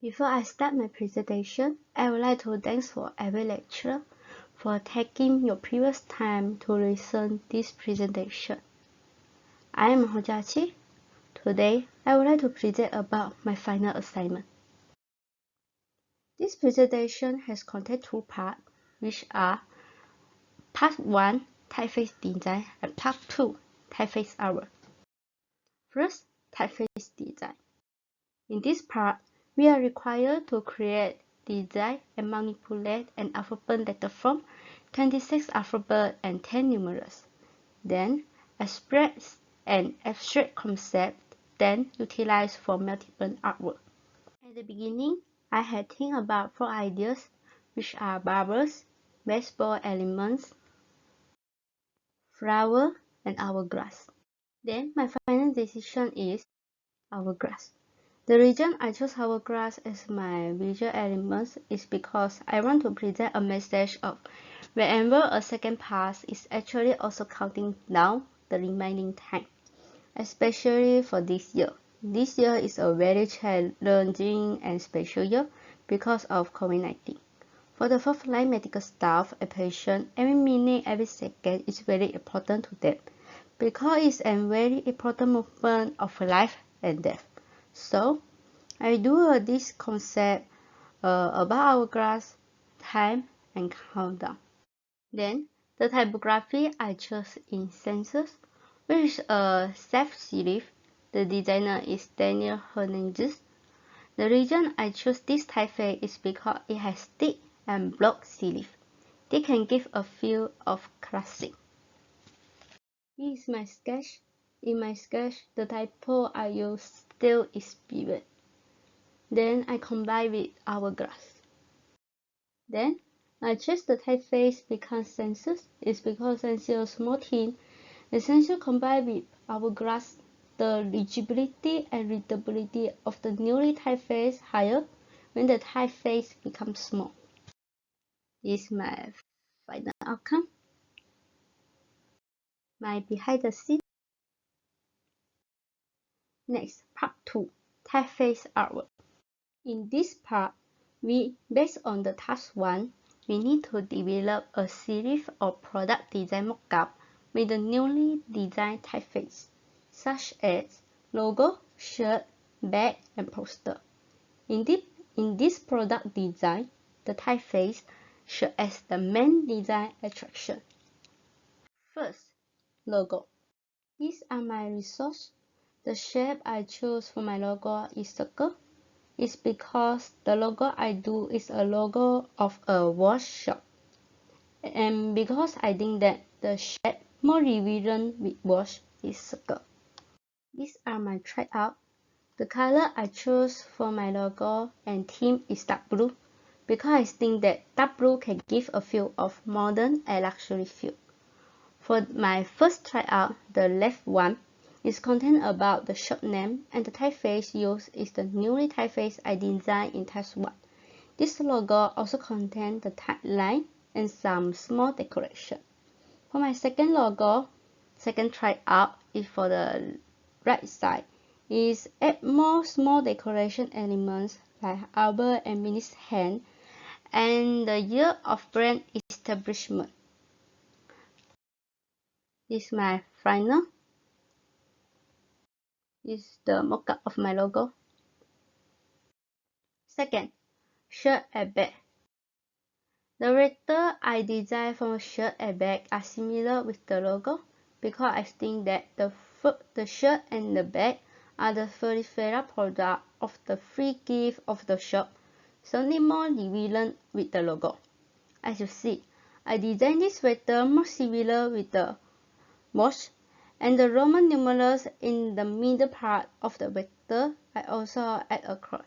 Before I start my presentation, I would like to thank for every lecturer for taking your precious time to listen this presentation. I am Ho Jiaqi. Today, I would like to present about my final assignment. This presentation has contained two parts, which are Part 1, Typeface Design, and Part 2, Typeface Artwork. First, Typeface Design. In this part, we are required to create, design, and manipulate an alphabet letter from 26 alphabets and 10 numerals. Then, express an abstract concept, then utilize for multiple artwork. At the beginning, I had think about 4 ideas, which are bubbles, baseball elements, flower, and hourglass. Then, my final decision is hourglass. The reason I chose hourglass as my visual element is because I want to present a message of whenever a second passes is actually also counting down the remaining time, especially for this year. This year is a very challenging and special year because of COVID-19. For the first-line medical staff and patients, every minute, every second is very important to them because it's a very important movement of life and death. So, I do this concept about hourglass, time, and countdown. Then, the typography I chose in Census, which is a self-serif. The designer is Daniel Hernandez. The reason I chose this typeface is because it has thick and block serif. They can give a feel of classic. Here is my sketch. In my sketch, the typo I use still is pivot. Then I combine with hourglass. Then I choose the typeface because Census is because Census is small thin. The Census combined with hourglass, the legibility and readability of the newly typeface higher when the typeface becomes small. This is my final outcome. My behind the scene. Next, part 2, typeface artwork. In this part, based on the task 1, we need to develop a series of product design mockup with the newly designed typeface, such as logo, shirt, bag, and poster. In this product design, the typeface should as the main design attraction. First, logo. These are my resources. The shape I chose for my logo is circle. It's because the logo I do is a logo of a watch shop. And because I think that the shape more relevant with watch is circle. These are my tryout. The color I chose for my logo and theme is dark blue because I think that dark blue can give a feel of modern and luxury feel. For my first tryout, the left one, is content about the shop name, and the typeface used is the newly typeface I designed in task 1. This logo also contains the tagline and some small decoration. For my second logo, second tryout is for the right side, is add more small decoration elements like Albert and Minnie's hand and the year of brand establishment. This is my final. This is the mockup of my logo. Second, shirt and bag. The rectangle I designed for shirt and bag are similar with the logo because I think that the shirt and the bag are the peripheral product of the free gift of the shop, so need more relevant with the logo. As you see, I designed this rectangle more similar with the watch, and the Roman numerals in the middle part of the vector. I also add a cross.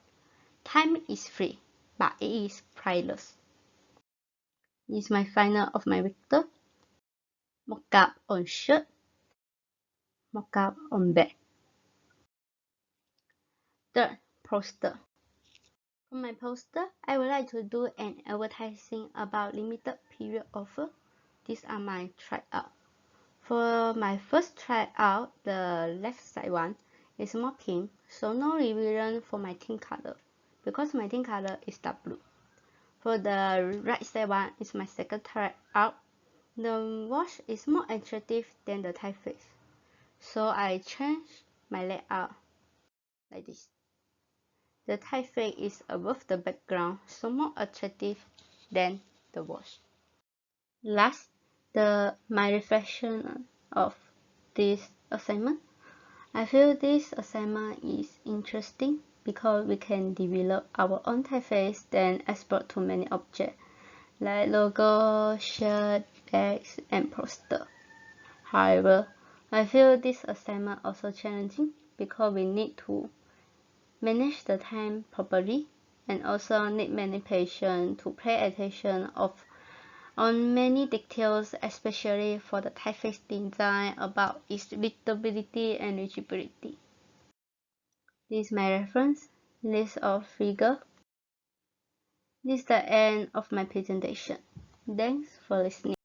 Time is free, but it is priceless. This is my final of my vector. Mockup on shirt, mockup on bag. Third, poster. For my poster, I would like to do an advertising about limited period offer. These are my tryout. For my first tryout, the left side one is more pink, so no revision for my team color. because my theme color is dark blue. For the right side one is my second tryout. The watch is more attractive than the typeface, so I changed my layout like this. The typeface is above the background, so more attractive than the watch. Last, my reflection of this assignment. I feel this assignment is interesting because we can develop our own typeface, then export to many objects like logo, shirt, bags, and poster. However, I feel this assignment also challenging because we need to manage the time properly and also need many patience to pay attention on many details, especially for the typeface design about its readability and legibility. This is my reference list of figures. This is the end of my presentation. Thanks for listening.